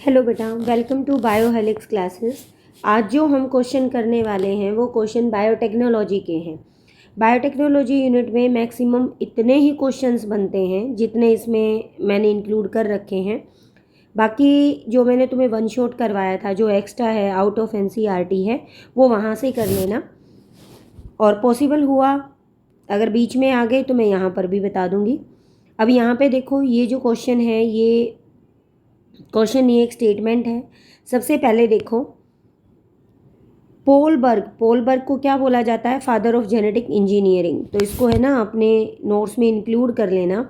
Hello बेटा, welcome to Bio Helix classes. आज जो हम क्वेश्चन करने वाले हैं वो क्वेश्चन बायोटेक्नोलॉजी के हैं। बायोटेक्नोलॉजी यूनिट में मैक्सिमम इतने ही क्वेश्चंस बनते हैं जितने इसमें मैंने इंक्लूड कर रखे हैं। बाकी जो मैंने तुम्हें वन शॉट करवाया था, जो एक्स्ट्रा है आउट ऑफ एनसीईआरटी है, वो वहाँ से कर लेना। और पॉसिबल हुआ अगर बीच में आ गए तो मैं यहाँ पर भी बता दूँगी। अब यहाँ पे देखो, ये जो क्वेश्चन है ये एक स्टेटमेंट है। सबसे पहले देखो, पोलबर्ग को क्या बोला जाता है? Father of genetic engineering. तो इसको है ना अपने नोट्स में इंक्लूड कर लेना।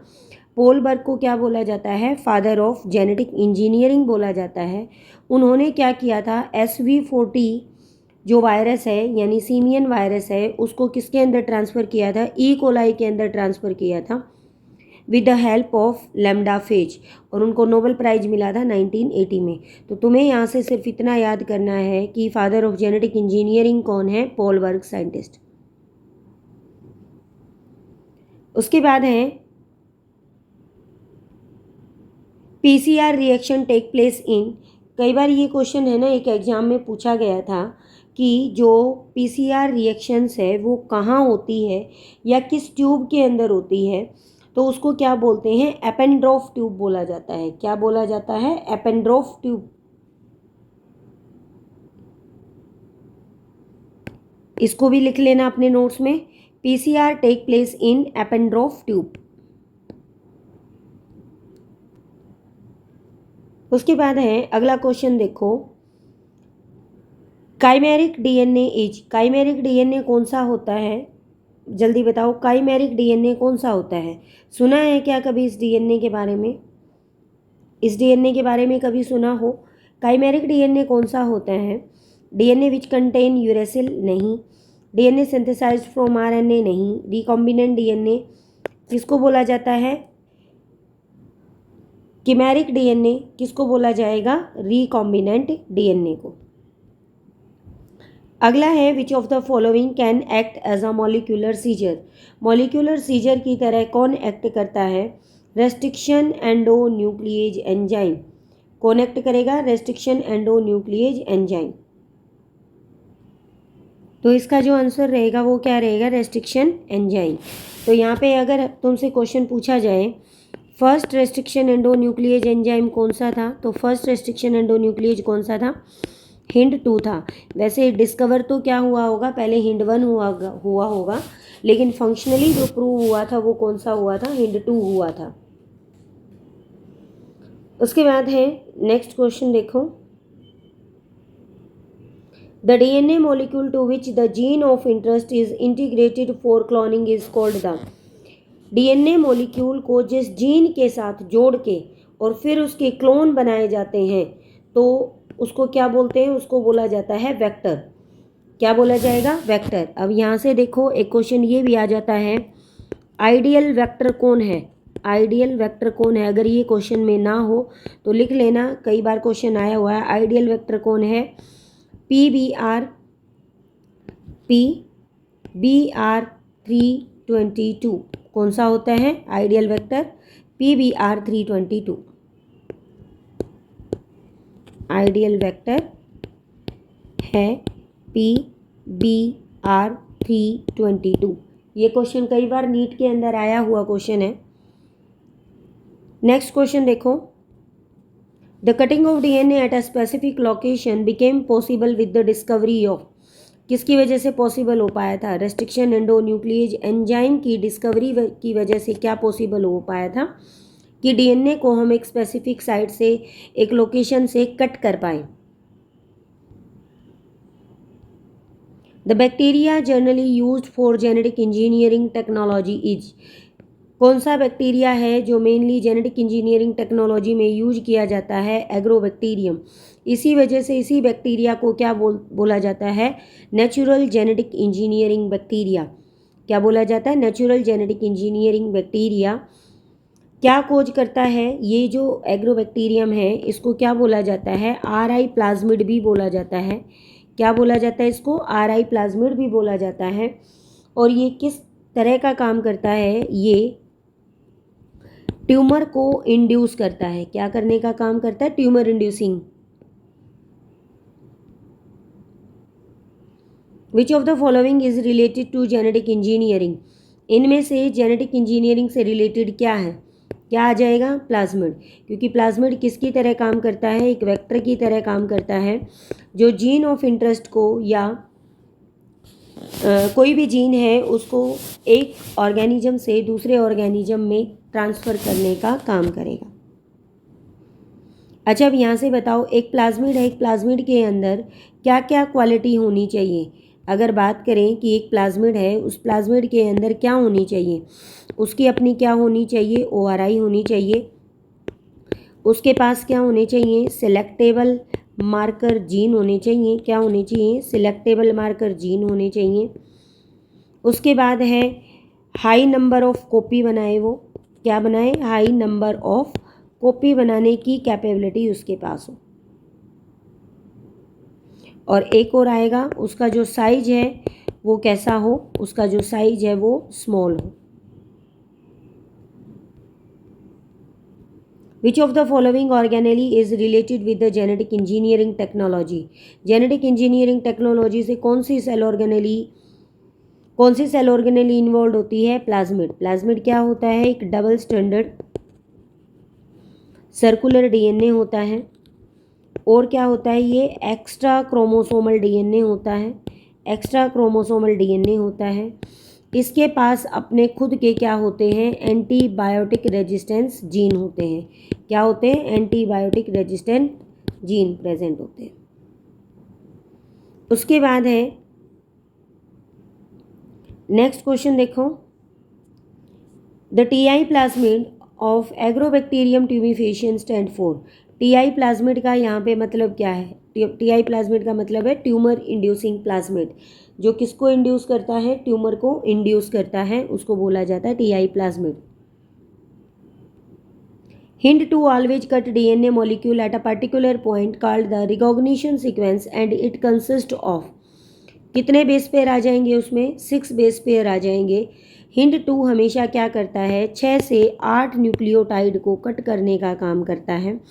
पोलबर्ग को क्या बोला जाता है? फादर ऑफ जेनेटिक इंजीनियरिंग बोला जाता है। उन्होंने क्या किया था? SV40 जो वायरस है यानी सीमियन वायरस है, उसको किसके अंदर ट्रांसफ़र किया था? ई कोलाई के अंदर ट्रांसफ़र किया था with the help of lambda phase, और उनको नोबेल प्राइज मिला था 1980 में। तो तुम्हें यहाँ से सिर्फ इतना याद करना है कि फादर ऑफ जेनेटिक इंजीनियरिंग कौन है? Paul Berg scientist. उसके बाद है PCR reaction take place in. कई बार ये क्वेश्चन है ना एक एग्जाम में पूछा गया था कि जो PCR रिएक्शंस है वो कहाँ होती है या किस ट्यूब के अंदर होती है, तो उसको क्या बोलते हैं? एपेंड्रोफ ट्यूब बोला जाता है। क्या बोला जाता है? Eppendorf tube. इसको भी लिख लेना अपने नोट्स में। PCR take place in Eppendorf tube. उसके बाद है अगला क्वेश्चन, देखो, chimeric DNA is. Chimeric DNA कौन सा होता है? जल्दी बताओ, काइमेरिक DNA कौन सा होता है? सुना है क्या कभी इस DNA के बारे में? इस DNA के बारे में कभी सुना हो? काइमेरिक DNA कौन सा होता है? DNA which contain uracil? नहीं। DNA synthesised from RNA? नहीं। रिकॉम्बिनेंट DNA किसको बोला जाता है? किमेरिक DNA किसको बोला जाएगा? रिकॉम्बिनेंट DNA को। अगला है which of the following can act as a molecular scissor. Molecular scissor की तरह कौन एक्ट करता है? Restriction endonuclease enzyme. कौन एक्ट करेगा? Restriction endonuclease enzyme. तो इसका जो आंसर रहेगा वो क्या रहेगा? Restriction enzyme. तो यहाँ पे अगर तुमसे क्वेश्चन पूछा जाए first restriction endonuclease enzyme कौन सा था, तो फर्स्ट रेस्ट्रिक्शन एंडो न्यूक्लिएज कौन सा था? हिंड 2 था। वैसे डिस्कवर तो क्या हुआ होगा? पहले हिंड 1 हुआ होगा, लेकिन फंक्शनली जो प्रूव हुआ था वो कौन सा हुआ था? हिंड 2 हुआ था। उसके बाद है नेक्स्ट क्वेश्चन, देखो, the DNA molecule to which the gene of interest is integrated for cloning is called the। DNA molecule को जिस जीन के साथ जोड़ के और फिर उसके क्लोन बनाए जाते हैं तो उसको क्या बोलते हैं? उसको बोला जाता है वेक्टर। क्या बोला जाएगा? वेक्टर। अब यहाँ से देखो एक क्वेश्चन ये भी आ जाता है, आइडियल वेक्टर कौन है? आइडियल वेक्टर कौन है? अगर ये क्वेश्चन में ना हो तो लिख लेना, कई बार क्वेश्चन आया हुआ है। आइडियल वेक्टर कौन है? PBR322। कौन सा होता है ideal vector? PBR322। Ideal vector है PBR322। ये क्वेश्चन कई बार नीट के अंदर आया हुआ क्वेश्चन है। नेक्स्ट क्वेश्चन देखो, the cutting of DNA eight a specific location became possible with the discovery of. किसकी वजह से पॉसिबल हो पाया था? रेस्ट्रिक्शन एंडो न्यूक्लिएज एंजाइम की डिस्कवरी की वजह से क्या पॉसिबल हो पाया था कि DNA को हम एक स्पेसिफिक साइट से, एक लोकेशन से कट कर पाए। The bacteria generally used for genetic engineering technology is. कौन सा बैक्टीरिया है जो मेनली जेनेटिक इंजीनियरिंग टेक्नोलॉजी में यूज किया जाता है? एग्रोबैक्टीरियम। इसी वजह से इसी बैक्टीरिया को क्या बोला जाता है? Natural genetic engineering bacteria. क्या बोला जाता है? Natural genetic engineering bacteria. क्या खोज करता है? ये जो एग्रोबैक्टीरियम है इसको क्या बोला जाता है? RI प्लाज्मिड भी बोला जाता है। क्या बोला जाता है इसको? RI प्लाज्मिड भी बोला जाता है। और ये किस तरह का काम करता है? ये ट्यूमर को इंड्यूस करता है, क्या करने का काम करता है? Tumour inducing. Which of the following is related to genetic engineering? इनमें से जेनेटिक इंजीनियरिंग से रिलेटेड क्या है? क्या आ जाएगा? प्लाज्मिड, क्योंकि प्लाज्मिड किसकी तरह काम करता है? एक वेक्टर की तरह काम करता है, जो जीन ऑफ इंटरेस्ट को या कोई भी जीन है उसको एक ऑर्गेनिज्म से दूसरे ऑर्गेनिज्म में ट्रांसफ़र करने का काम करेगा। अच्छा, अब यहाँ से बताओ, एक प्लाज्मिड है, एक प्लाज्मिड के अंदर क्या क्या क्वालिटी होनी चाहिए? अगर बात करें कि एक प्लाज्मिड है, उस प्लाज्मिड के अंदर क्या होनी चाहिए? उसकी अपनी क्या होनी चाहिए? ORI होनी चाहिए। उसके पास क्या होने चाहिए? सिलेक्टेबल मार्कर जीन होने चाहिए। क्या होने चाहिए? सिलेक्टेबल मार्कर जीन होने चाहिए। उसके बाद है हाई नंबर ऑफ कॉपी बनाए, वो क्या बनाए? हाई नंबर ऑफ कॉपी बनाने की कैपेबिलिटी उसके पास हो। और एक और आएगा, उसका जो साइज है वो कैसा हो? उसका जो साइज है वो स्मॉल हो। Which of the following organelle is related with the genetic engineering technology? Genetic engineering technology से कौन सी सेल ऑर्गेनेली इन्वॉल्व होती है? प्लाज्मिड। प्लाज्मिड क्या होता है? एक डबल स्टैंडर्ड सर्कुलर DNA होता है। और क्या होता है? ये एक्स्ट्रा क्रोमोसोमल DNA होता है। एक्स्ट्रा क्रोमोसोमल DNA होता है। इसके पास अपने खुद के क्या होते हैं? एंटीबायोटिक रेजिस्टेंस जीन होते हैं। क्या होते हैं? एंटीबायोटिक रेजिस्टेंट जीन प्रेजेंट होते हैं। उसके बाद है नेक्स्ट क्वेश्चन, देखो, the TI plasmid of agrobacterium tumefaciens stand for. TI plasmid का यहाँ पे मतलब क्या है? TI प्लाज्मिड का मतलब है ट्यूमर इंड्यूसिंग प्लाज्मिड। जो किसको इंड्यूस करता है? ट्यूमर को इंड्यूस करता है, उसको बोला जाता है TI plasmid. Hint to always cut DNA molecule at a particular point called the recognition sequence and it consists of। कितने बेस पेयर आ जाएंगे उसमें? 6 बेस पेयर आ जाएंगे। हिंट 2 हमेशा क्या करता है? 6 से 8 न्यूक्लियोटाइड को कट करने का काम करता है,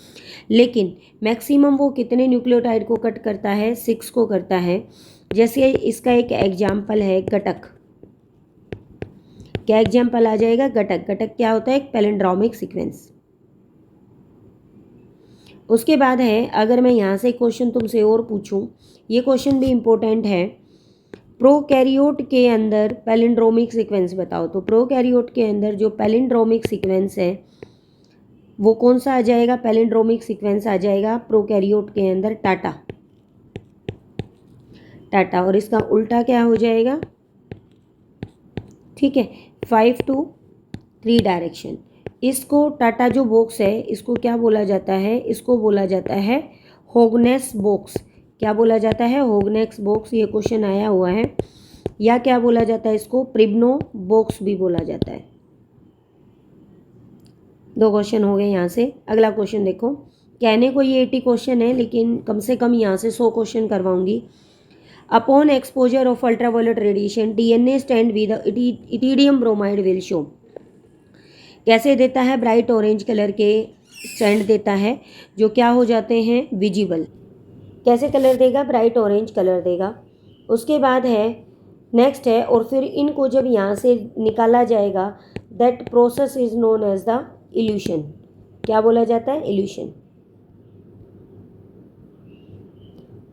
लेकिन मैक्सिमम वो कितने न्यूक्लियोटाइड को कट करता है? 6 को करता है। जैसे इसका एक एग्जाम्पल है गटक। क्या एग्जाम्पल आ जाएगा? गटक। गटक क्या होता है? एक पैलिंड्रोमिक सीक्वेंस। उसके बाद है, अगर मैं यहाँ से क्वेश्चन तुमसे और पूछूं, ये क्वेश्चन भी इम्पोर्टेंट है, प्रोकैरियोट के अंदर पैलिंड्रोमिक सीक्वेंस बताओ। तो प्रोकैरियोट के अंदर जो पैलिंड्रोमिक सीक्वेंस है वो कौन सा आ जाएगा? पैलिंड्रोमिक सीक्वेंस आ जाएगा प्रोकैरियोट के अंदर टाटा। टाटा। और इसका उल्टा क्या हो जाएगा? ठीक है, 5 to 3 डायरेक्शन। इसको टाटा जो बॉक्स है इसको क्या बोला जाता है? इसको बोला जाता है होगनेस बॉक्स। क्या बोला जाता है? होगनेस बॉक्स। ये क्वेश्चन आया हुआ है। या क्या बोला जाता है इसको? प्रिब्नो बॉक्स भी बोला जाता है। 2 क्वेश्चन हो गए यहाँ से। अगला क्वेश्चन देखो, कहने को ये 80 क्वेश्चन है लेकिन कम से कम यहाँ से 100 क्वेश्चन करवाऊंगी। Upon exposure of ultraviolet radiation DNA stained with ethidium bromide will show. कैसे देता है? ब्राइट ऑरेंज कलर के स्टैंड देता है जो क्या हो जाते हैं? विजिबल। कैसे कलर देगा? ब्राइट ऑरेंज कलर देगा। उसके बाद है नेक्स्ट है, और फिर इनको जब यहाँ से निकाला जाएगा, that process is known as the elution. क्या बोला जाता है? Elution.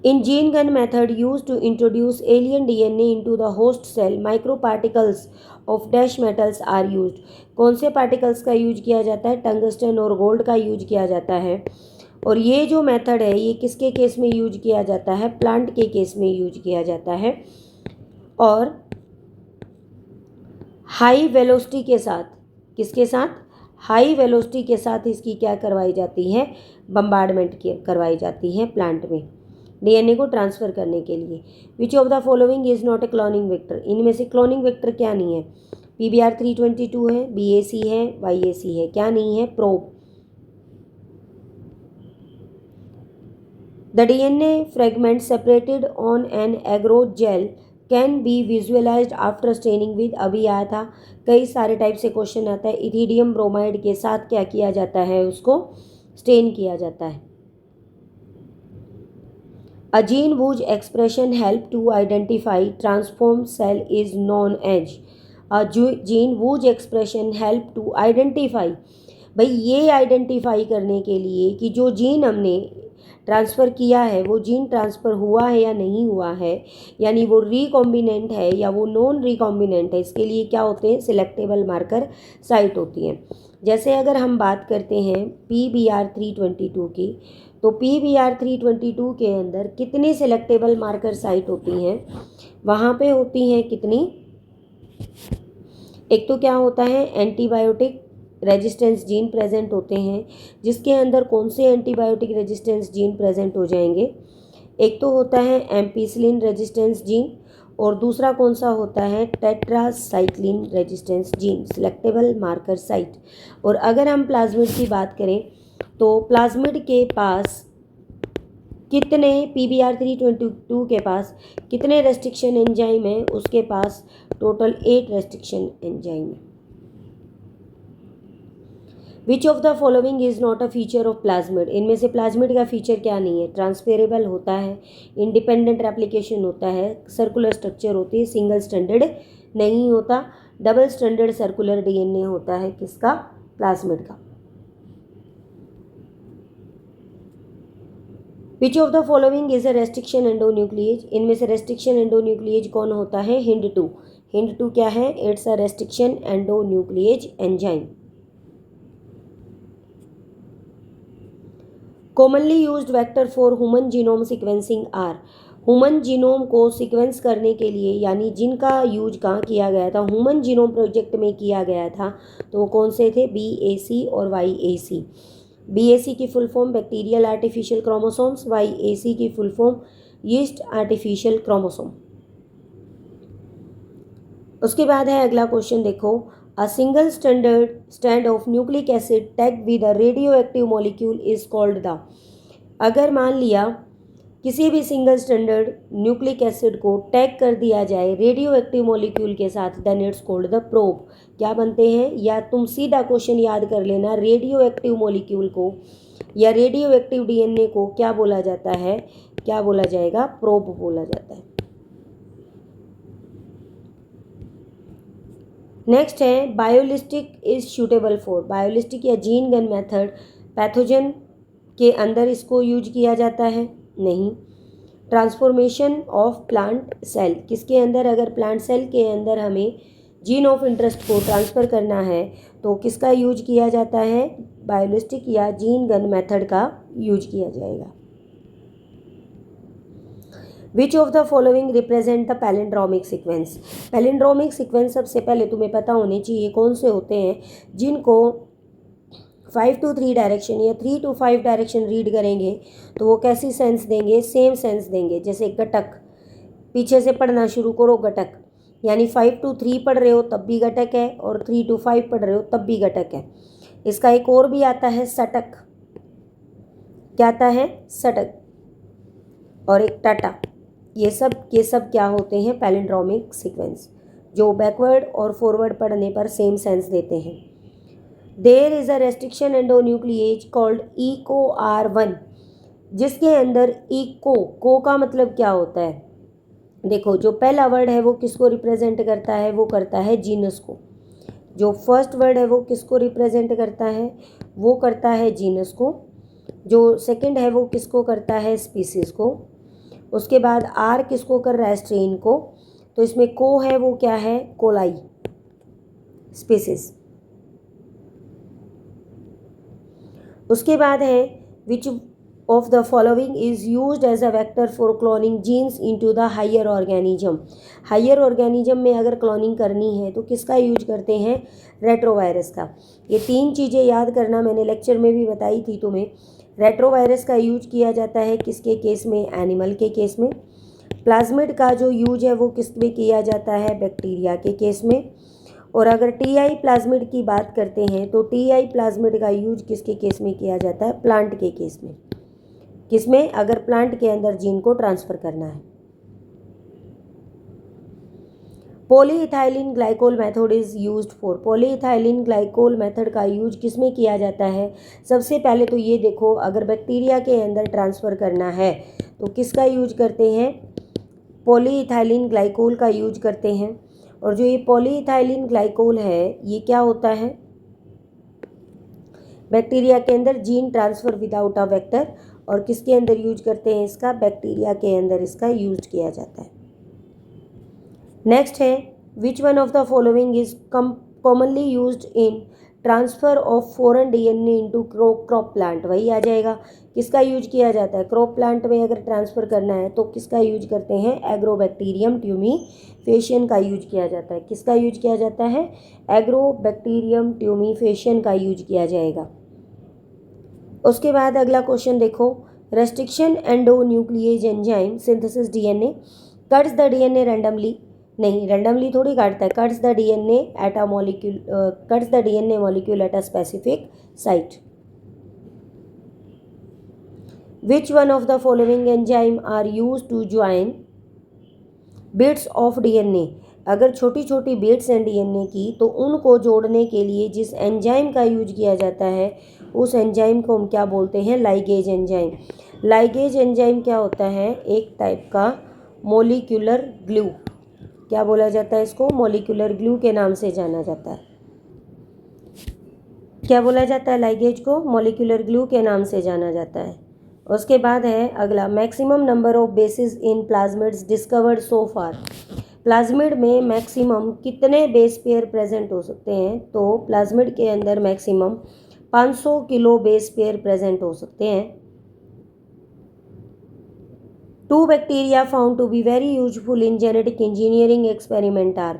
In gene gun method used to introduce alien DNA into the host cell, microparticles of dash metals are used। कौन से पार्टिकल्स का यूज किया जाता है? टंगस्टन और गोल्ड का यूज किया जाता है। और ये जो मेथड है ये किसके केस में यूज किया जाता है? प्लांट के केस में यूज किया जाता है। और हाई वेलोसिटी के साथ, किसके साथ? हाई वेलोसिटी के साथ इसकी क्या करवाई जाती है? बम्बार्डमेंट करवाई जाती है प्लांट में DNA को ट्रांसफ़र करने के लिए। विच of the following is not a cloning vector? इनमें से क्लोनिंग वेक्टर क्या नहीं है? PBR 322 है, BAC है, YAC है। क्या नहीं है? Probe. The DNA fragment separated on an agarose gel can be visualised after staining with, अभी आया था, कई सारे टाइप से क्वेश्चन आता है। इथिडियम ब्रोमाइड के साथ क्या किया जाता है, उसको स्टेन किया जाता है। A gene whose expression help to identify transformed cell is known as, a gene whose expression help to identify, भाई ये आइडेंटिफाई करने के लिए कि जो जीन हमने ट्रांसफ़र किया है वो जीन ट्रांसफ़र हुआ है या नहीं हुआ है, यानी वो रिकॉम्बिनेंट है या वो नॉन रिकॉम्बिनेंट है, इसके लिए क्या होते हैं, सिलेक्टेबल मार्कर साइट होती हैं। जैसे अगर हम बात करते हैं PBR322 की, तो PBR322 के अंदर कितनी सिलेक्टेबल मार्कर साइट होती हैं, वहाँ पे होती हैं कितनी, एक तो क्या होता है एंटीबायोटिक रेजिस्टेंस जीन प्रेजेंट होते हैं, जिसके अंदर कौन से एंटीबायोटिक रेजिस्टेंस जीन प्रेजेंट हो जाएंगे, एक तो होता है एम्पिसिलिन रेजिस्टेंस जीन और दूसरा कौन सा होता है tetracycline resistance gene, selectable marker site. और अगर हम प्लाज्मिड की बात करें तो प्लाज्मिड के पास कितने PBR322 के पास कितने रेस्ट्रिक्शन एंजाइम है, उसके पास टोटल 8 रेस्ट्रिक्शन एंजाइम है। Which of the following is not a feature of plasmid, इनमें से प्लाज्मिड का फीचर क्या नहीं है, ट्रांसफेरेबल होता है, इंडिपेंडेंट रेप्लिकेशन होता है, सर्कुलर स्ट्रक्चर होती है, सिंगल स्टैंडर्ड नहीं होता, डबल स्टैंडर्ड सर्कुलर DNA होता है किसका, प्लाज्मिड का। विच of the following is a restriction endonuclease, इनमें से रेस्ट्रिक्शन एंडोन्यूक्लिएज कौन होता है, HIND2। HIND2 क्या है, it's a restriction endonuclease enzyme. Commonly used vector for human genome sequencing are, human genome को सीक्वेंस करने के लिए यानी जिनका यूज कहाँ किया गया था, ह्यूमन जीनोम प्रोजेक्ट में किया गया था, तो वो कौन से थे, BAC और YAC। BAC की full form bacterial artificial chromosomes, YAC की full form yeast artificial chromosome. उसके बाद है अगला क्वेश्चन, देखो, a single stand of nucleic acid tag with a radio active molecule is called the, अगर मान लिया किसी भी सिंगल स्टैंडर्ड न्यूक्लिक एसिड को टैग कर दिया जाए रेडियो एक्टिव मॉलिक्यूल के साथ, then it's called the probe. क्या बनते हैं, या तुम सीधा क्वेश्चन याद कर लेना, रेडियो एक्टिव मॉलिक्यूल को या रेडियो एक्टिव DNA को क्या बोला जाता है, क्या बोला जाएगा, प्रोब बोला जाता है। नेक्स्ट है biolistic is suitable for, biolistic या जीन गन मेथड पैथोजन के अंदर इसको यूज किया जाता है, नहीं। ट्रांसफॉर्मेशन ऑफ प्लांट सेल, किसके अंदर, अगर प्लांट सेल के अंदर हमें जीन ऑफ इंटरेस्ट को ट्रांसफ़र करना है तो किसका यूज किया जाता है, बायोलिस्टिक या जीन गन मेथड का यूज किया जाएगा। विच of the following represent the palindromic sequence, palindromic sequence सबसे पहले तुम्हें पता होने चाहिए कौन से होते हैं, जिनको 5 to 3 डायरेक्शन या 3 to 5 डायरेक्शन रीड करेंगे तो वो कैसी सेंस देंगे, सेम सेंस देंगे। जैसे घटक, पीछे से पढ़ना शुरू करो, घटक यानी 5 to 3 पढ़ रहे हो तब भी घटक है और 3 to 5 पढ़ रहे हो तब भी घटक है। इसका एक और भी आता है सटक, क्या आता है, सटक, और एक टाटा, ये सब क्या होते हैं, पैलिंड्रोमिक सीक्वेंस, जो बैकवर्ड और फॉरवर्ड पढ़ने पर सेम सेंस देते हैं। There is a restriction endonuclease called ECOR1, जिसके अंदर को का मतलब क्या होता है, देखो जो पहला वर्ड है वो किसको रिप्रेजेंट करता है, वो करता है जीनस को। जो फर्स्ट वर्ड है वो किसको रिप्रेजेंट करता है, वो करता है जीनस को। जो सेकंड है वो किसको करता है, स्पीसीज को। उसके बाद आर किसको कर रहा है, स्ट्रेन को। तो इसमें को है वो क्या है, कोलाई, स्पीसीज। उसके बाद है which of the following is used as a vector for cloning genes into the higher organism, higher organism में अगर क्लोनिंग करनी है तो किसका यूज करते हैं, रेट्रोवायरस का। ये 3 चीज़ें याद करना, मैंने लेक्चर में भी बताई थी तुम्हें। रेट्रोवायरस का यूज किया जाता है किसके केस में, एनिमल के केस में। प्लाज्मिड का जो यूज है वो किस में किया जाता है, बैक्टीरिया के केस में। और अगर TI प्लाज्मिड की बात करते हैं तो TI प्लाज्मिड का यूज किसके केस में किया जाता है, प्लांट के केस में। किसमें, अगर प्लांट के अंदर जीन को ट्रांसफ़र करना है। Polyethylene glycol method is used for, polyethylene glycol method का यूज किस में किया जाता है? सबसे पहले तो ये देखो, अगर बैक्टीरिया के अंदर ट्रांसफ़र करना है तो किसका यूज करते हैं? पॉलीइथाइलिन ग्लाइकोल का यूज करते हैं। और जो ये पॉलीइथाइलिन ग्लाइकोल है ये क्या होता है? बैक्टीरिया के अंदर gene transfer without a vector, और किसके अंदर यूज करते हैं इसका? बैक्टीरिया के अंदर इसका यूज किया जाता है। नेक्स्ट है, विच one of the following is commonly used in transfer of foreign DNA into crop plant? वही आ जाएगा, किसका यूज किया जाता है? क्रॉप प्लांट में अगर ट्रांसफ़र करना है तो किसका यूज करते हैं? एग्रोबैक्टीरियम ट्यूमीफेशियन का यूज किया जाता है। किसका यूज किया जाता है? एग्रोबैक्टीरियम ट्यूमीफेशियन का यूज किया जाएगा। उसके बाद अगला क्वेश्चन देखो, restriction endonuclease enzyme synthesis DNA cuts the DNA randomly, नहीं रैंडमली थोड़ी काटता है, cuts the DNA at a molecule, cuts the DNA molecule at a specific site. Which one of the following enzyme are use to join bits of DNA? अगर छोटी छोटी bits हैं DNA की तो उनको जोड़ने के लिए जिस एंजाइम का यूज किया जाता है उस एंजाइम को हम क्या बोलते हैं? Ligase enzyme. लाइगेज एंजाइम क्या होता है? एक टाइप का मोलिक्यूलर ग्लू। क्या बोला जाता है इसको? मोलिक्यूलर ग्लू के नाम से जाना जाता है। क्या बोला जाता है? लाइगेज को मोलिक्यूलर ग्लू के नाम से जाना जाता है। उसके बाद है अगला, maximum number of basis in plasmids discovered so far. Plasmid में मैक्सिमम कितने बेस पेयर प्रेजेंट हो सकते हैं? तो प्लाज्मिड के अंदर maximum 500 kilo base pair present हो सकते हैं। 2 bacteria found to be very useful in genetic engineering experiment are.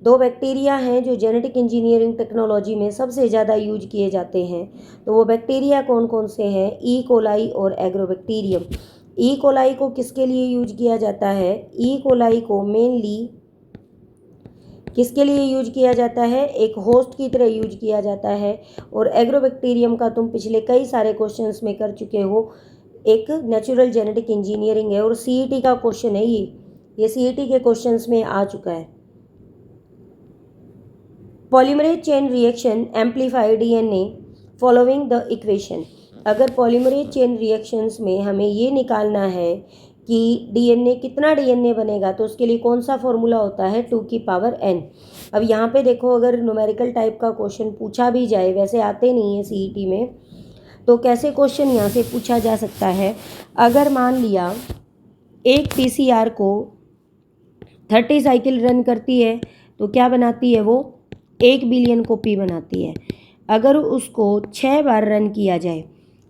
2 bacteria हैं जो जेनेटिक इंजीनियरिंग टेक्नोलॉजी में सबसे ज़्यादा यूज किए जाते हैं। तो वो बैक्टीरिया कौन कौन से हैं? ई कोलाई और एग्रोबैक्टीरियम। ई कोलाई को किसके लिए यूज किया जाता है? ई कोलाई को मेनली किसके लिए यूज किया जाता है? एक होस्ट की तरह यूज किया जाता है। और एग्रोबैक्टीरियम का तुम पिछले कई सारे क्वेश्चंस में कर चुके हो, एक नेचुरल जेनेटिक इंजीनियरिंग है और सीईटी का क्वेश्चन है ये सीईटी के क्वेश्चंस में आ चुका है। Polymerase chain reaction amplify DNA following the equation. अगर पॉलीमरेज चेन रिएक्शंस में हमें ये निकालना है कि डीएनए कितना डीएनए बनेगा तो उसके लिए कौन सा फॉर्मूला होता है? 2 की पावर n। अब यहाँ पे देखो, अगर न्यूमेरिकल टाइप का क्वेश्चन पूछा भी जाए, वैसे आते नहीं है सीईटी में, तो कैसे क्वेश्चन यहाँ से पूछा जा सकता है? अगर मान लिया एक पीसीआर को 30 साइकिल रन करती है तो क्या बनाती है वो? 1 बिलियन कॉपी बनाती है। अगर उसको 6 बार रन किया जाए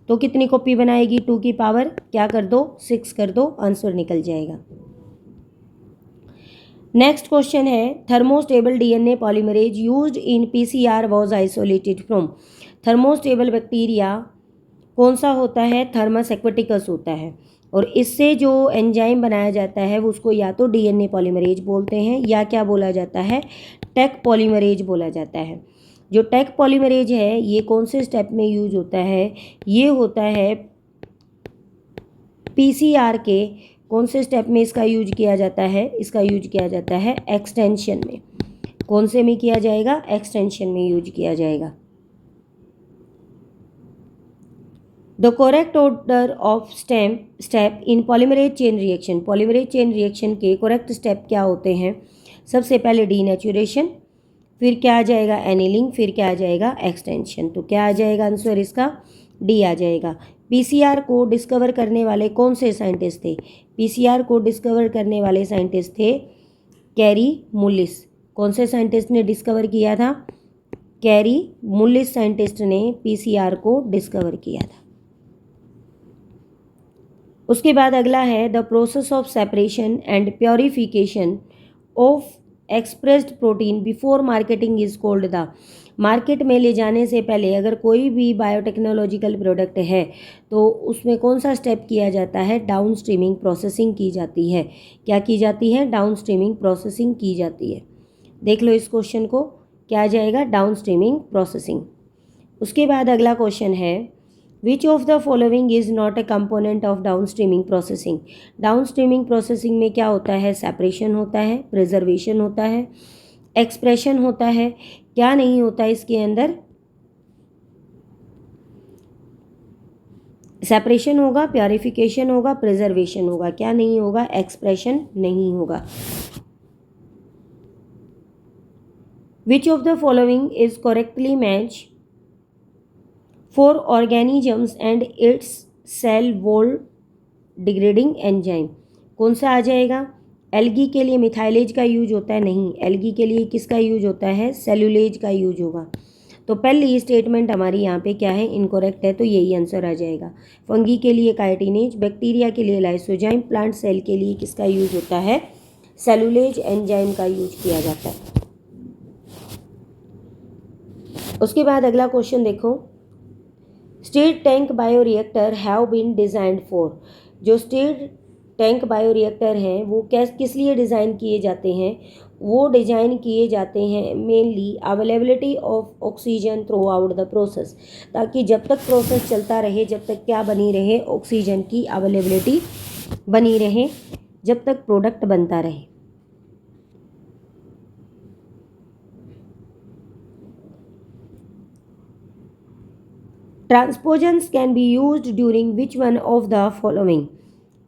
तो कितनी कॉपी बनाएगी? 2 की पावर क्या कर दो? 6 कर दो, आंसर निकल जाएगा। नेक्स्ट क्वेश्चन है, thermostable DNA polymerase used in PCR was isolated from. Thermostable bacteria कौन सा होता है? थर्मस एक्वेटिकस होता है। और इससे जो एंजाइम बनाया जाता है वो उसको या तो डीएनए पॉलीमरेज बोलते हैं या क्या बोला जाता है? टेक पॉलीमरेज बोला जाता है। जो टेक पॉलीमरेज है ये कौन से स्टेप में यूज होता है? ये होता है पीसीआर के कौन से स्टेप में इसका यूज किया जाता है? इसका यूज किया जाता है एक्सटेंशन में। कौन से में किया जाएगा? एक्सटेंशन में यूज किया जाएगा। The correct order of step in polymerase chain reaction. Polymerase chain reaction के करेक्ट स्टेप क्या होते हैं? सबसे पहले डीनेचुरेशन, फिर क्या आ जाएगा? एनिलिंग, फिर क्या आ जाएगा? एक्सटेंशन। तो क्या आ जाएगा आंसर इसका? डी आ जाएगा। पीसीआर को डिस्कवर करने वाले कौन से साइंटिस्ट थे? पीसीआर को डिस्कवर करने वाले साइंटिस्ट थे कैरी मुलिस। कौन से साइंटिस्ट ने डिस्कवर किया था? कैरी मुलिस साइंटिस्ट ने पीसीआर को डिस्कवर किया था। उसके बाद अगला है, the process of separation and purification of expressed protein before marketing is called the. Market में ले जाने से पहले अगर कोई भी बायोटेक्नोलॉजिकल प्रोडक्ट है तो उसमें कौन सा स्टेप किया जाता है? डाउन स्ट्रीमिंग प्रोसेसिंग की जाती है। क्या की जाती है? डाउन स्ट्रीमिंग प्रोसेसिंग की जाती है। देख लो इस क्वेश्चन को, क्या आ जाएगा? Down streaming processing. उसके बाद अगला क्वेश्चन है, which of the following is not a component of down streaming processing. Down streaming processing में क्या होता है, सेपरेशन होता है, प्रिजर्वेशन होता है, एक्सप्रेशन होता है। क्या नहीं होता इसके अंदर, सेपरेशन होगा, प्योरिफिकेशन होगा, प्रिजर्वेशन होगा। क्या नहीं होगा, एक्सप्रेशन नहीं होगा। Which of the following is correctly match for organisms and its cell wall degrading enzyme. कौन सा आ जाएगा, एल्गी के लिए मिथाइलेज का यूज होता है, नहीं, एल्गी के लिए किसका यूज होता है, सेलुलेज का यूज होगा। तो पहली स्टेटमेंट हमारी यहाँ पे क्या है, इनकरेक्ट है, तो यही आंसर आ जाएगा। फंगी के लिए काइटिनेज, बैक्टीरिया के लिए लाइसोजाइम, प्लांट सेल के लिए किसका यूज होता है, सेलुलेज एंजाइम का यूज किया जाता है। उसके बाद अगला क्वेश्चन देखो, stirred tank bioreactor have been designed for. जो स्टिर्ड टैंक बायोरिएक्टर हैं वो किस लिए डिज़ाइन किए जाते हैं, वो डिज़ाइन किए जाते हैं mainly availability of oxygen through out the process, ताकि जब तक प्रोसेस चलता रहे, जब तक क्या बनी रहे, ऑक्सीजन की अवेलेबिलिटी बनी रहे, जब तक प्रोडक्ट बनता रहे। Transposons can be used during which one of the following.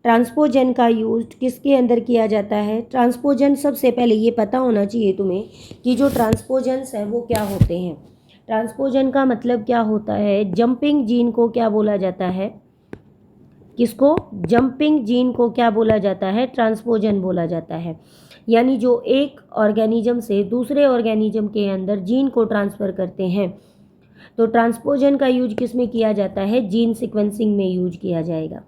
Transposon का यूज किसके अंदर किया जाता है, ट्रांसपोजन सबसे पहले ये पता होना चाहिए तुम्हें कि जो ट्रांसपोजन्स हैं वो क्या होते हैं। ट्रांसपोजन का मतलब क्या होता है, जंपिंग जीन को क्या बोला जाता है, किसको, जंपिंग जीन को क्या बोला जाता है, ट्रांसपोजन बोला जाता है। यानी जो एक ऑर्गेनिज्म से दूसरे ऑर्गेनिज्म के अंदर जीन को ट्रांसफ़र करते हैं, तो ट्रांसपोजन का यूज किस में किया जाता है, जीन सीक्वेंसिंग में यूज किया जाएगा।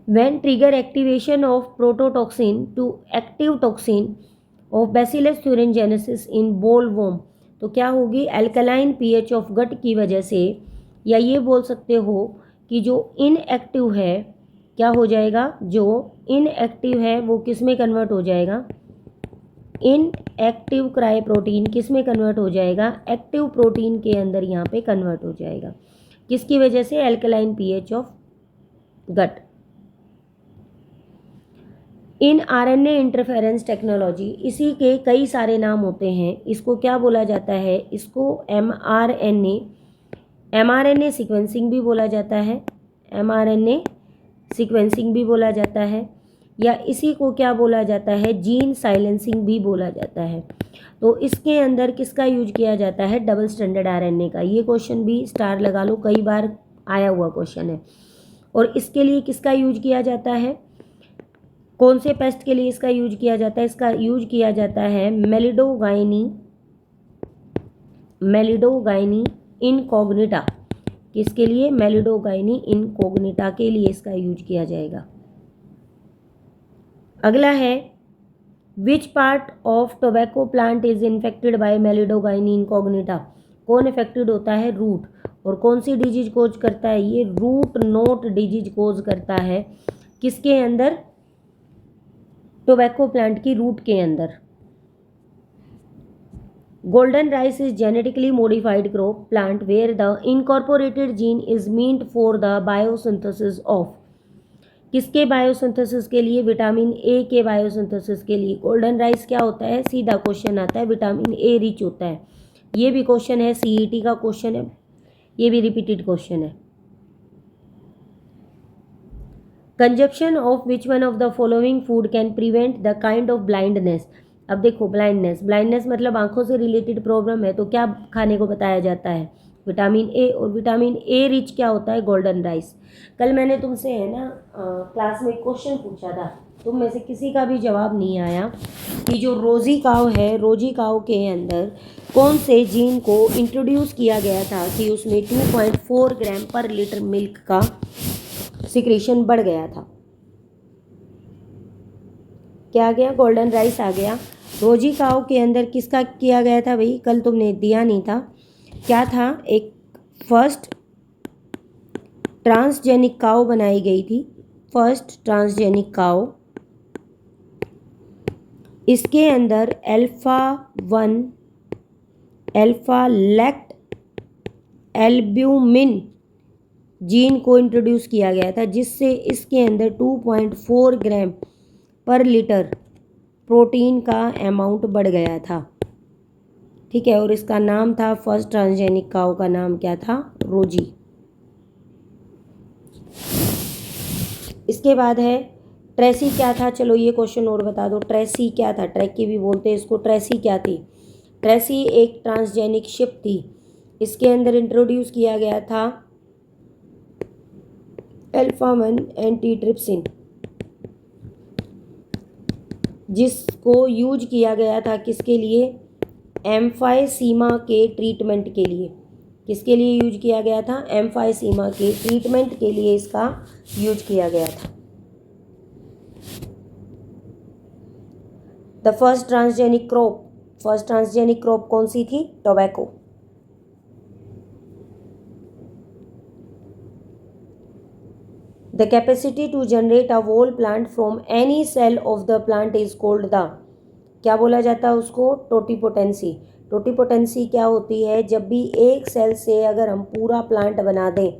When trigger activation of prototoxin to active toxin of Bacillus thuringiensis in bollworm, तो क्या होगी, अल्कलाइन पीएच ऑफ गट की वजह से, या ये बोल सकते हो कि जो इनएक्टिव है क्या हो जाएगा, जो इनएक्टिव है वो किस में कन्वर्ट हो जाएगा, इनएक्टिव क्राई प्रोटीन किस में कन्वर्ट हो जाएगा, एक्टिव प्रोटीन के अंदर यहाँ पे कन्वर्ट हो जाएगा। किसकी वजह से, alkaline pH of gut. In RNA interference technology, इसी के कई सारे नाम होते हैं। इसको क्या बोला जाता है, इसको एमआरएनए सीक्वेंसिंग भी बोला जाता है, एमआरएनए सीक्वेंसिंग भी बोला जाता है, या इसी को क्या बोला जाता है, जीन साइलेंसिंग भी बोला जाता है। तो इसके अंदर किसका यूज किया जाता है, डबल स्टैंडर्ड आरएनए का। ये क्वेश्चन भी स्टार लगा लो, कई बार आया हुआ क्वेश्चन है। और इसके लिए किसका यूज किया जाता है, कौन से पेस्ट के लिए इसका यूज किया जाता है, इसका यूज किया जाता है मेलिडोगाइनी इनकॉग्निटा। किसके लिए, मेलिडोगाइनी इनकॉग्निटा के लिए इसका यूज किया जाएगा। अगला है, which part of tobacco plant is infected by Meloidogyne incognita. कौन इफेक्टेड होता है, रूट। और कौन सी डिजीज कोज करता है, ये रूट नोट डिजीज कोज करता है। किसके अंदर, टोबैको प्लांट की रूट के अंदर। Golden rice is genetically modified crop plant where the incorporated gene is meant for the biosynthesis of. किसके बायोसिंथेसिस के लिए, विटामिन ए के बायोसिंथेसिस के लिए। गोल्डन राइस क्या होता है, सीधा क्वेश्चन आता है, विटामिन ए रिच होता है। ये भी क्वेश्चन है, सीईटी का क्वेश्चन है, ये भी रिपीटेड क्वेश्चन है। Consumption of which one of the following food can prevent the kind of blindness. अब देखो, ब्लाइंडनेस मतलब आंखों से रिलेटेड प्रॉब्लम है, तो क्या खाने को बताया जाता है, विटामिन ए। और विटामिन ए रिच क्या होता है, गोल्डन राइस। कल मैंने तुमसे है ना क्लास में क्वेश्चन पूछा था, तुम में से किसी का भी जवाब नहीं आया कि जो रोजी काव है, रोजी काव के अंदर कौन से जीन को इंट्रोड्यूस किया गया था कि उसमें 2.4 ग्राम पर लीटर मिल्क का सिक्रेशन बढ़ गया था। क्या आ गया, गोल्डन राइस आ गया। रोजी काव के अंदर किसका किया गया था भाई, कल तुमने दिया नहीं था, क्या था, एक फर्स्ट ट्रांसजेनिक काव बनाई गई थी, फर्स्ट ट्रांसजेनिक काव। इसके अंदर अल्फा 1 अल्फा लैक्ट एल्ब्यूमिन जीन को इंट्रोड्यूस किया गया था, जिससे इसके अंदर 2.4 ग्राम पर लीटर प्रोटीन का अमाउंट बढ़ गया था। ठीक है, और इसका नाम था, फर्स्ट ट्रांसजेनिक काऊ का नाम क्या था? रोजी। इसके बाद है ट्रेसी क्या था? चलो ये क्वेश्चन और बता दो, ट्रेसी क्या था? ट्रैकी भी बोलते हैं इसको। ट्रेसी क्या थी? ट्रेसी एक ट्रांसजेनिक शिप थी। इसके अंदर इंट्रोड्यूस किया गया था अल्फा-1 एंटीट्रिप्सिन, जिसको यूज किया गया था किसके लिए? एम्फाइसीमा के ट्रीटमेंट के लिए। किसके लिए यूज किया गया था? एम्फाइसीमा के ट्रीटमेंट के लिए इसका यूज किया गया था। द फर्स्ट ट्रांसजेनिक क्रॉप कौन सी थी? Tobacco. The capacity to generate a whole plant from any cell of the plant is called the, क्या बोला जाता है उसको? टोटिपोटेंसी। टोटिपोटेंसी क्या होती है? जब भी एक सेल से अगर हम पूरा प्लांट बना दें,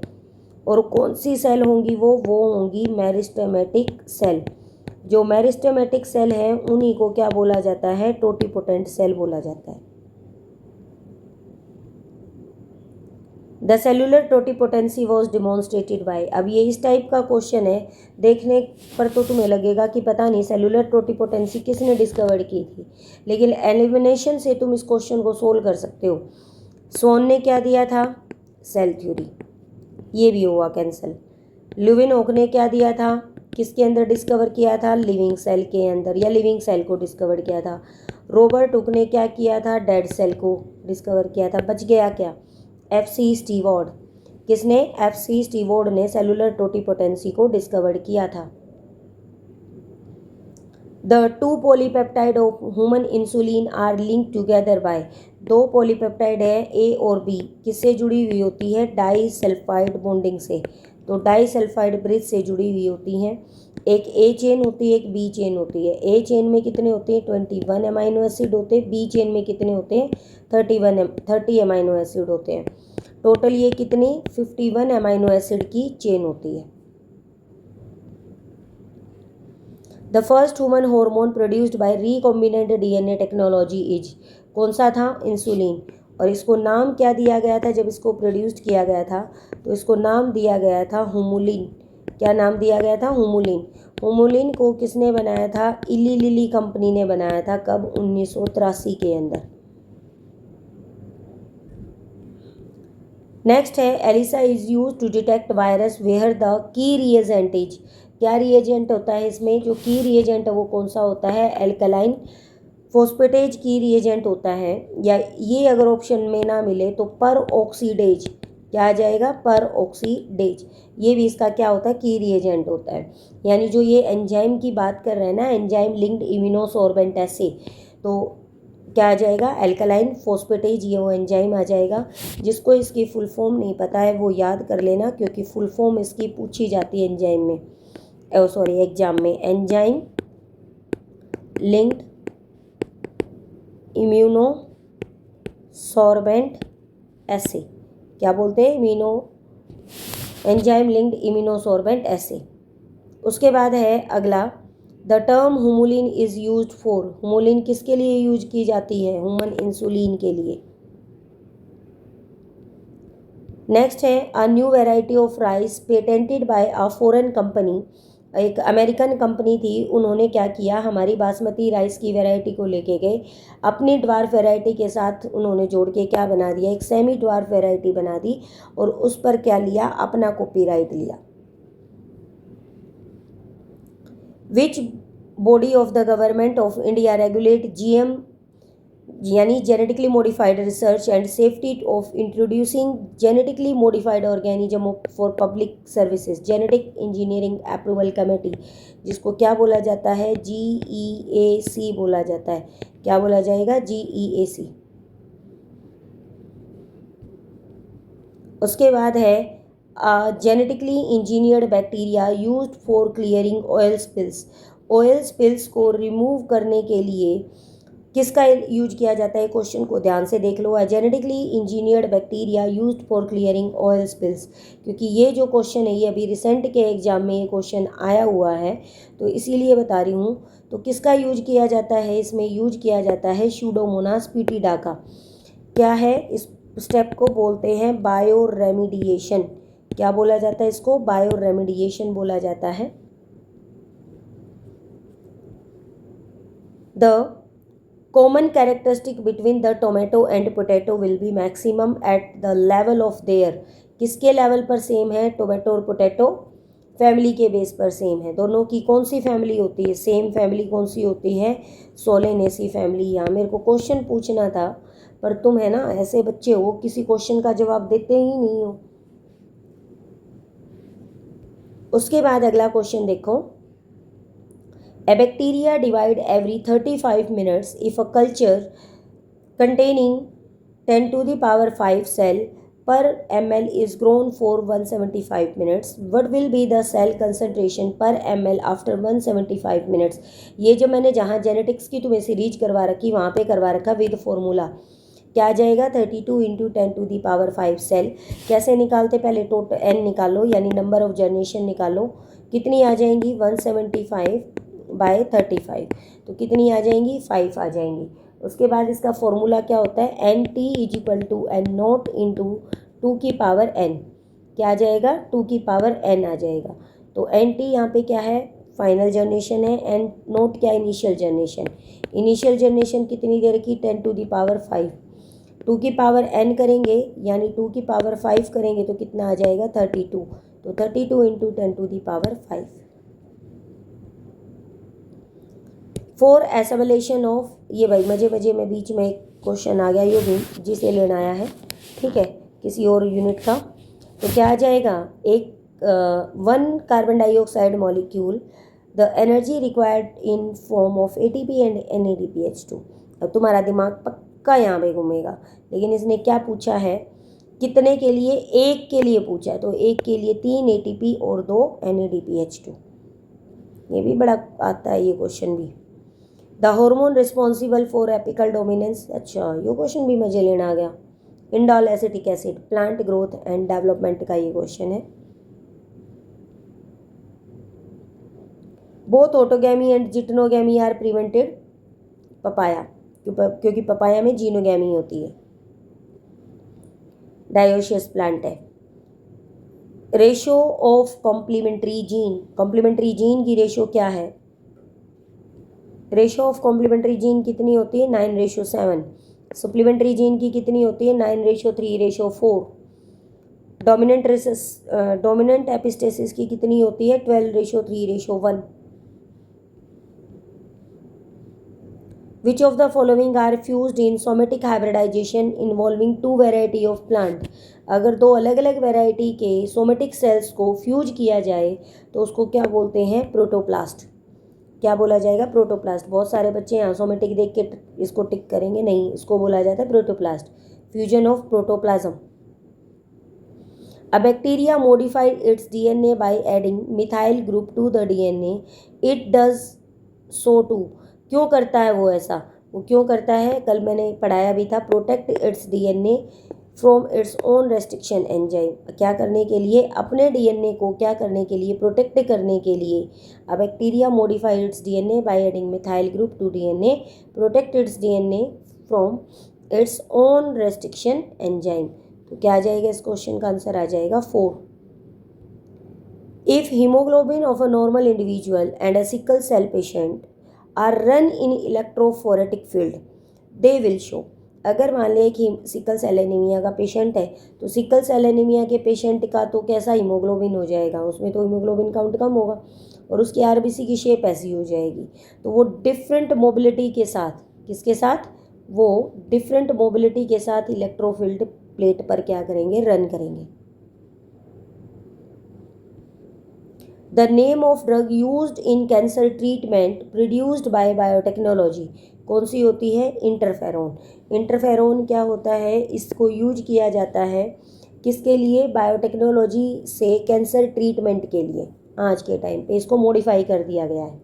और कौन सी सेल होंगी वो होंगी मेरिस्टेमेटिक सेल। जो मेरिस्टेमेटिक सेल है उन्हीं को क्या बोला जाता है? टोटिपोटेंट सेल बोला जाता है। The cellular totipotency was demonstrated by. अब ये इस टाइप का क्वेश्चन है, देखने पर तो तुम्हें लगेगा कि पता नहीं सेलुलर टोटिपोटेंसी किसने डिस्कवर की थी, लेकिन एलिमिनेशन से तुम इस क्वेश्चन को सोल्व कर सकते हो। स्वॉन ने क्या दिया था? सेल थ्योरी, ये भी हुआ कैंसिल। ल्यूवेनहोक ने क्या दिया था? किसके अंदर डिस्कवर किया था? लिविंग सेल के अंदर, या लिविंग सेल को डिस्कवर किया था। रॉबर्ट हुक ने क्या किया था? डेड सेल को डिस्कवर किया था। बच गया क्या? FC Steward. किसने? FC स्टीवर्ड ने सेलुलर टोटिपोटेंसी को डिस्कवर किया था। The 2 polypeptide of human insulin are link together by. 2 polypeptide है A और B, किससे जुड़ी हुई होती है? डाई सल्फाइड बॉन्डिंग से। तो डाई सल्फाइड ब्रिज से जुड़ी हुई होती हैं। एक A चेन होती है, एक B चेन होती है। A चेन में कितने होते हैं? 21 अमाइनो एसिड होते हैं। B चेन में कितने होते हैं? 30 अमाइनो एसिड होते हैं। टोटल ये कितनी? 51 अमाइनो एसिड की चेन होती है। The first human hormone produced by recombinant DNA technology is, कौन सा था? इंसुलिन। और इसको नाम क्या दिया गया था जब इसको प्रोड्यूस किया गया था? तो इसको नाम दिया गया था हुमुलिन। क्या नाम दिया गया था? हुमुलिन। हुमुलिन को किसने बनाया था? इली लिली कंपनी ने बनाया था। कब? 1983 के अंदर। नेक्स्ट है ELISA is use to detect virus where the key reagent is. क्या रिएजेंट होता है इसमें? जो की रिएजेंट है वो कौन सा होता है? एल्कलाइन फोस्फेटेज की रिएजेंट होता है। या ये अगर ऑप्शन में ना मिले तो पर ऑक्सीडेज, क्या आ जाएगा? पर ऑक्सीडेज। ये भी इसका क्या होता है? की रिएजेंट होता है। यानी जो ये एंजाइम की बात कर रहे हैं ना, एंजाइम लिंक्ड इम्यूनोसॉर्बेंट एसे, तो क्या आ जाएगा? एल्कलाइन फोस्फेटेज, ये वो एंजाइम आ जाएगा। जिसको इसकी फुल फॉर्म नहीं पता है वो याद कर लेना, क्योंकि फुल फॉर्म इसकी पूछी जाती है एंजाइम में, एग्जाम में। एंजाइम लिंक्ड इम्यूनोसॉर्बेंट एसे, क्या बोलते हैं? Enzyme linked immunosorbent assay. उसके बाद है अगला, the term Humulin is used for. Humulin किसके लिए यूज की जाती है? ह्यूमन इंसुलिन के लिए। नेक्स्ट है a new variety of rice patented by a foreign company. एक अमेरिकन कंपनी थी, उन्होंने क्या किया? हमारी बासमती राइस की वैरायटी को लेके गए, अपनी ड्वार्फ वैरायटी के साथ उन्होंने जोड़ के क्या बना दिया? एक सेमी ड्वार्फ वैरायटी बना दी, और उस पर क्या लिया? अपना कॉपीराइट लिया। Which body of the government of India regulate GM यानी genetically modified research and safety of introducing genetically modified organism for public services? Genetic engineering approval committee, जिसको क्या बोला जाता है? GEAC बोला जाता है। क्या बोला जाएगा? GEAC। उसके बाद है genetically engineered bacteria used for clearing oil spills. Oil spills को रिमूव करने के लिए किसका यूज किया जाता है, क्वेश्चन को ध्यान से देख लो। A genetically engineered bacteria used for clearing oil spills, क्योंकि ये जो क्वेश्चन है ये अभी रिसेंट के एग्जाम में ये क्वेश्चन आया हुआ है, तो इसीलिए बता रही हूँ। तो किसका यूज किया जाता है, इसमें यूज किया जाता है स्यूडोमोनास पिटिडा का। क्या है, इस स्टेप को बोलते हैं बायो रेमिडिएशन। क्या बोला जाता है इसको, बायो रेमिडिएशन बोला जाता है। The common characteristic between the tomato and potato will be maximum at the level of their, किसके लेवल पर सेम है, टोमेटो और पोटैटो फैमिली के बेस पर सेम है। दोनों की कौन सी फैमिली होती है, सेम फैमिली कौन सी होती है, सोलेनेसी फैमिली। यहाँ मेरे को क्वेश्चन पूछना था, पर तुम है ना ऐसे बच्चे हो, किसी क्वेश्चन का जवाब देते ही नहीं हो। उसके बाद अगला क्वेश्चन देखो। A bacteria divide every 35 minutes. If a culture containing 10 to the power 5 cell per ml is grown for 175 minutes, what will be the cell concentration per ml after 175 minutes? ये जो मैंने जहाँ जेनेटिक्स की तुम्हें series करवा रखी वहाँ पे करवा रखा विद फॉर्मूला। क्या आ जाएगा, 32 into 10 to the power 5 cell. कैसे निकालते, पहले टोटल n निकालो यानी नंबर ऑफ जनरेशन निकालो। कितनी आ जाएंगी, 175 बाय 35, तो कितनी आ जाएंगी, 5 आ जाएंगी। उसके बाद इसका फॉर्मूला क्या होता है, N T is equal to N naught into 2 की पावर n। क्या आ जाएगा, 2 की पावर n आ जाएगा। तो एन टी यहाँ पे क्या है, फाइनल जनरेशन है, एन नोट क्या, इनिशियल जनरेशन। इनिशियल जनरेशन कितनी दे रखी, 10 टू दी पावर 5। 2 की पावर n करेंगे यानी 2 की पावर 5 करेंगे तो कितना आ जाएगा, 32। तो 32 into 10 to the power 5। For assimilation of, ये भाई मजे मजे में बीच में एक क्वेश्चन आ गया, ये भी जिसे लेना आया है, ठीक है, किसी और यूनिट का। तो क्या आ जाएगा, एक 1 carbon dioxide molecule the energy required in form of ATP and NADPH2। अब तुम्हारा दिमाग पक्का यहाँ पे घूमेगा, लेकिन इसने क्या पूछा है, कितने के लिए, एक के लिए पूछा है। तो एक के लिए 3 ATP और 2 NADPH2। ये भी बड़ा आता है ये क्वेश्चन भी। The hormone responsible for apical dominance, अच्छा ये क्वेश्चन भी मजे लेना आ गया। Indole acetic acid, plant growth and development का ये क्वेश्चन है। Both autogamy and geitonogamy are prevented, papaya, क्योंकि पपाया में जीनोगैमी होती है, डायोशियस प्लांट है। Ratio of complementary gene, complementary gene की रेशो क्या है, रेशो ऑफ कॉम्प्लीमेंट्री जीन कितनी होती है, 9:7। सप्लीमेंट्री जीन की कितनी होती है, 9:3:4। डोमिनेंट एपिस्टेसिस की कितनी होती है, 12:3:1। Which of the following are fused in somatic hybridization involving 2 variety of plant. अगर 2 अलग अलग वेराइटी के सोमेटिक सेल्स को फ्यूज किया जाए तो उसको क्या बोलते हैं, प्रोटोप्लास्ट। क्या बोला जाएगा, प्रोटोप्लास्ट। बहुत सारे बच्चे यहाँ सोमेटिक देख के इसको टिक करेंगे, नहीं, इसको बोला जाता है protoplast, fusion of protoplasm. A bacteria modified its DNA by adding methyl group to the DNA। It does so to, क्यों करता है वो ऐसा, वो क्यों करता है, कल मैंने पढ़ाया भी था, protect its DNA from its own restriction enzyme. क्या करने के लिए, अपने DNA को क्या करने के लिए, प्रोटेक्ट करने के लिए। A bacteria modify its DNA by adding methyl group to DNA, protect its DNA from its own restriction enzyme. तो क्या आ जाएगा, इस क्वेश्चन का आंसर आ जाएगा 4। If haemoglobin of a normal individual and a sickle cell patient are run in electrophoretic field they will show. अगर मान लें कि सिकल सेल एनीमिया का पेशेंट है, तो सिकल सेल एनीमिया के पेशेंट का तो कैसा हीमोग्लोबिन हो जाएगा, उसमें तो हीमोग्लोबिन काउंट कम होगा और उसकी RBC की शेप ऐसी हो जाएगी। तो वो डिफरेंट मोबिलिटी के साथ, किसके साथ, वो डिफरेंट मोबिलिटी के साथ इलेक्ट्रोफील्ड प्लेट पर क्या करेंगे, रन करेंगे। The name of drug used in cancer treatment produced by biotechnology, कौन सी होती है, इंटरफेरोन। इंटरफेरोन क्या होता है, इसको यूज किया जाता है किसके लिए, बायोटेक्नोलॉजी से कैंसर ट्रीटमेंट के लिए। आज के टाइम पे इसको मॉडिफाई कर दिया गया है।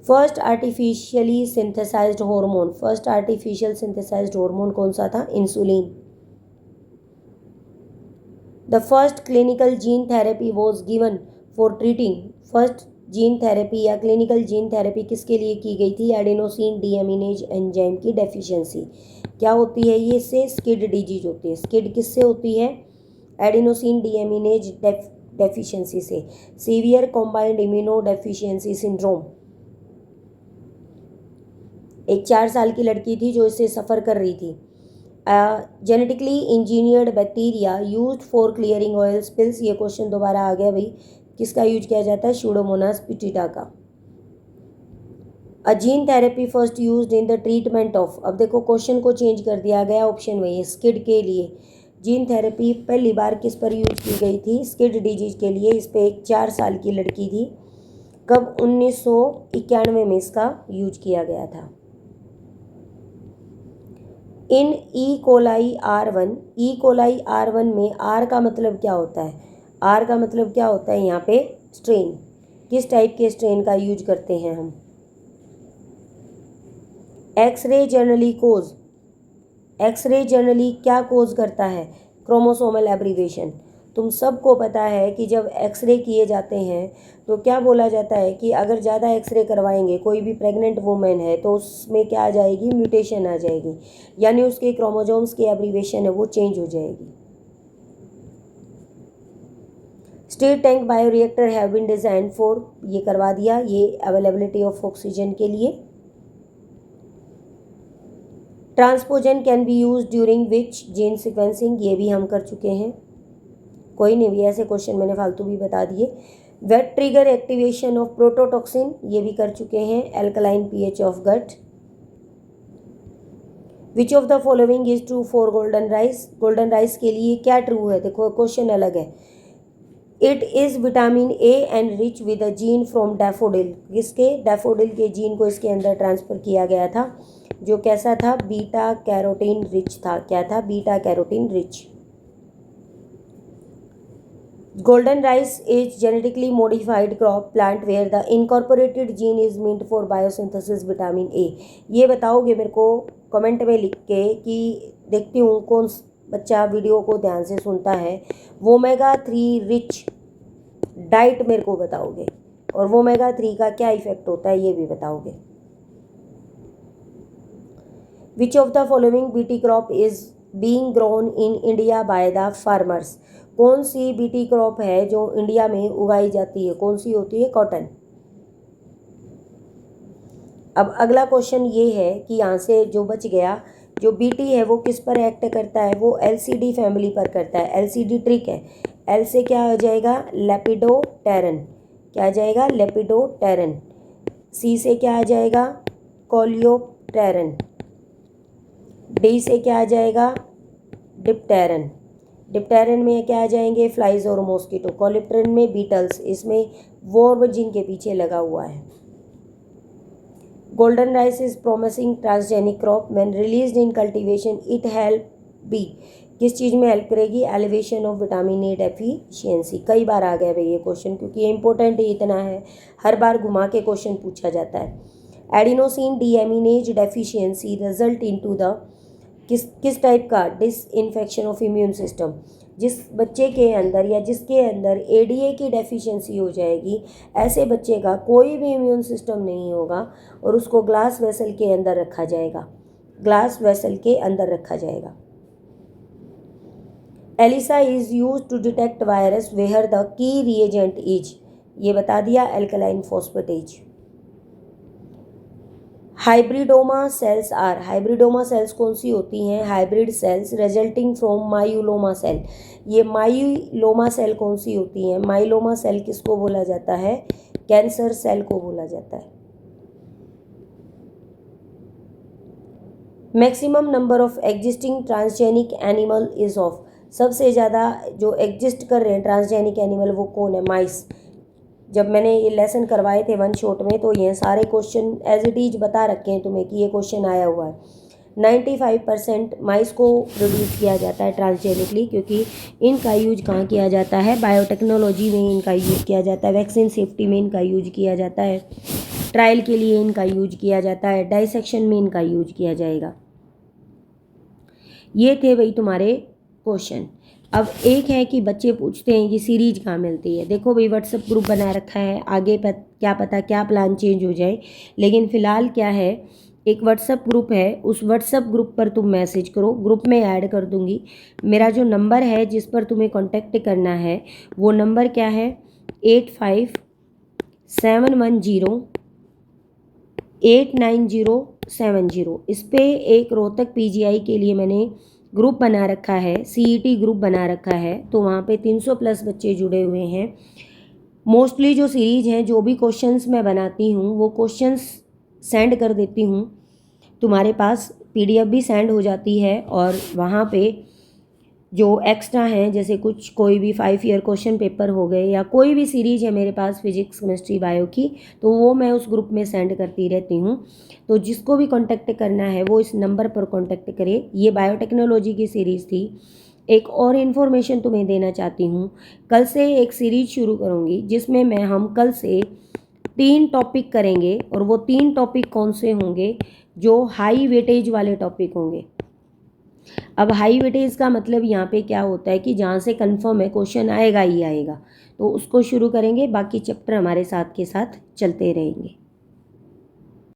First artificially synthesised hormone, first artificial synthesised hormone कौन सा था? Insulin. The first clinical gene therapy was given for treating, first gene therapy या क्लिनिकल जीन थेरेपी किसके लिए की गई थी? एडेनोसिन डीएमिनेज एंजाइम की डेफिशिएंसी। क्या होती है ये? इससे स्किड डिजीज होती है। स्किड किससे होती है? एडेनोसिन डीएमिनेज डेफिशिएंसी से। Severe combined immuno deficiency syndrome, एक 4 साल की लड़की थी जो इससे सफ़र कर रही थी। Genetically engineered bacteria used for clearing oil spills, ये क्वेश्चन दोबारा आ गया भाई। किसका यूज किया जाता है? स्यूडोमोनास पिटिटा का। A gene therapy first used in the treatment of, अब देखो क्वेश्चन को चेंज कर दिया गया, ऑप्शन वही है स्किड के लिए। जीन थेरेपी पहली बार किस पर यूज की गई थी? स्किड डिजीज के लिए। इस पे एक 4 साल की लड़की थी। कब? 1991 में इसका यूज किया गया था। इन E coli R1, E coli R1 में आर का मतलब क्या होता है? आर का मतलब क्या होता है यहाँ पे? स्ट्रेन। किस टाइप के स्ट्रेन का यूज करते हैं हम? एक्सरे जनरली कोज, एक्सरे जनरली क्या कोज करता है? Chromosomal abbreviation. तुम सबको पता है कि जब एक्सरे किए जाते हैं तो क्या बोला जाता है कि अगर ज़्यादा एक्सरे करवाएंगे, कोई भी प्रेग्नेंट वुमेन है तो उसमें क्या आ जाएगी? म्यूटेशन आ जाएगी, यानी उसके क्रोमोसोम्स की एब्रीवेशन है वो चेंज हो जाएगी। Steel tank bioreactor have been design for, ये करवा दिया, ये अवेलेबिलिटी ऑफ ऑक्सीजन के लिए। Transposon can be use during which gene sequencing, ये भी हम कर चुके हैं। कोई नहीं भी ऐसे क्वेश्चन मैंने फालतू भी बता दिए। What trigger activation of prototoxin, ये भी कर चुके हैं। Alkaline pH of gut. Which of the following is true for golden rice, golden rice के लिए क्या ट्रू है? देखो क्वेश्चन अलग है। It is vitamin A and rich with a gene from daffodil, किसके? डैफोडिल के जीन को इसके अंदर ट्रांसफ़र किया गया था, जो कैसा था? बीटा कैरोटीन रिच था। क्या था? Beta carotene rich. Golden rice is genetically modified crop plant where the incorporated gene is meant for biosynthesis vitamin A। ये बताओगे मेरे को कमेंट में लिख के कि देखती हूँ कौन बच्चा वीडियो को ध्यान से सुनता है। वो ओमेगा-3 रिच डाइट मेरे को बताओगे, और वो ओमेगा-3 का क्या इफेक्ट होता है ये भी बताओगे। Which of the following BT crop is being grown in India by the farmers? कौन सी बीटी क्रॉप है जो इंडिया में उगाई जाती है? कौन सी होती है? कॉटन। अब अगला क्वेश्चन ये है कि यहाँ से जो बच गया, जो बीटी है वो किस पर एक्ट करता है? वो एलसीडी फैमिली पर करता है। एलसीडी ट्रिक है। एल से क्या आ जाएगा? लेपिडोप्टेरन। क्या आ जाएगा? लेपिडोप्टेरन। सी से क्या आ जाएगा? कोलियोप्टेरन। डी से क्या आ जाएगा? डिप्टेरन। डिप्टेरन में क्या आ जाएंगे? फ्लाइज और मॉस्किटो। कोलिप्टेरन में बीटल्स। इसमें वॉर्म जिन के पीछे लगा हुआ है। Golden rice is promising transgenic crop when released in cultivation it help be, किस चीज़ में हेल्प करेगी? Elevation of vitamin A deficiency. कई बार आ गया भाई ये क्वेश्चन, क्योंकि ये इंपॉर्टेंट ही इतना है, हर बार घुमा के क्वेश्चन पूछा जाता है। Adenosine deaminase deficiency result into the, किस टाइप का? Disinfection of immune system. जिस बच्चे के अंदर या जिसके अंदर एडीए की डेफिशिएंसी हो जाएगी, ऐसे बच्चे का कोई भी इम्यून सिस्टम नहीं होगा और उसको ग्लास वेसल के अंदर रखा जाएगा, ग्लास वेसल के अंदर रखा जाएगा। ELISA is use to detect virus where the key reagent is, ये बता दिया, alkaline phosphatase. Hybridoma cells are, hybridoma cells कौन सी होती हैं? Hybrid cells resulting from myeloma cell. ये माइलोमा सेल कौन सी होती हैं? माइलोमा सेल किसको बोला जाता है? कैंसर सेल को बोला जाता है। Maximum number of existing transgenic animal is of, सबसे ज़्यादा जो एग्जिस्ट कर रहे हैं ट्रांसजेनिक एनिमल वो कौन है? माइस। जब मैंने ये लेसन करवाए थे वन शॉट में तो ये सारे क्वेश्चन एज इट इज बता रखे हैं तुम्हें कि ये क्वेश्चन आया हुआ है। 95% माइस को प्रोड्यूस किया जाता है ट्रांसजेनिकली, क्योंकि इनका यूज कहाँ किया जाता है? बायोटेक्नोलॉजी में इनका यूज किया जाता है, वैक्सीन सेफ्टी में इनका यूज किया जाता है। ट्रायल के लिए इनका यूज किया जाता है, डाइसेक्शन में इनका यूज किया जाएगा। ये थे वही तुम्हारे क्वेश्चन। अब एक है कि बच्चे पूछते हैं कि सीरीज कहाँ मिलती है। देखो भाई, व्हाट्सएप ग्रुप बना रखा है, आगे क्या पता क्या प्लान चेंज हो जाए, लेकिन फ़िलहाल क्या है, एक व्हाट्सएप ग्रुप है, उस व्हाट्सएप ग्रुप पर तुम मैसेज करो, ग्रुप में ऐड कर दूंगी। मेरा जो नंबर है जिस पर तुम्हें कांटेक्ट करना है वो नंबर क्या है, 8571089070। इस पे एक रोहतक पीजीआई के लिए मैंने ग्रुप बना रखा है, सीईटी ग्रुप बना रखा है, तो वहाँ पे 300 प्लस बच्चे जुड़े हुए हैं। मोस्टली जो सीरीज हैं, जो भी क्वेश्चंस मैं बनाती हूँ वो क्वेश्चंस सेंड कर देती हूँ तुम्हारे पास, पीडीएफ भी सेंड हो जाती है, और वहाँ पे जो एक्स्ट्रा हैं, जैसे कुछ कोई भी 5 ईयर क्वेश्चन पेपर हो गए या कोई भी सीरीज है मेरे पास फिजिक्स केमिस्ट्री बायो की, तो वो मैं उस ग्रुप में सेंड करती रहती हूँ। तो जिसको भी कांटेक्ट करना है वो इस नंबर पर कांटेक्ट करे। ये बायोटेक्नोलॉजी की सीरीज़ थी। एक और इन्फॉर्मेशन तुम्हें देना चाहती हूँ, कल से एक सीरीज शुरू करूँगी जिसमें हम कल से 3 टॉपिक करेंगे, और वो 3 टॉपिक कौन से होंगे, जो हाई वेटेज वाले टॉपिक होंगे। अब हाई वेटेज का मतलब यहाँ पे क्या होता है कि जहाँ से कंफर्म है क्वेश्चन आएगा ही आएगा, तो उसको शुरू करेंगे, बाकी चैप्टर हमारे साथ के साथ चलते रहेंगे।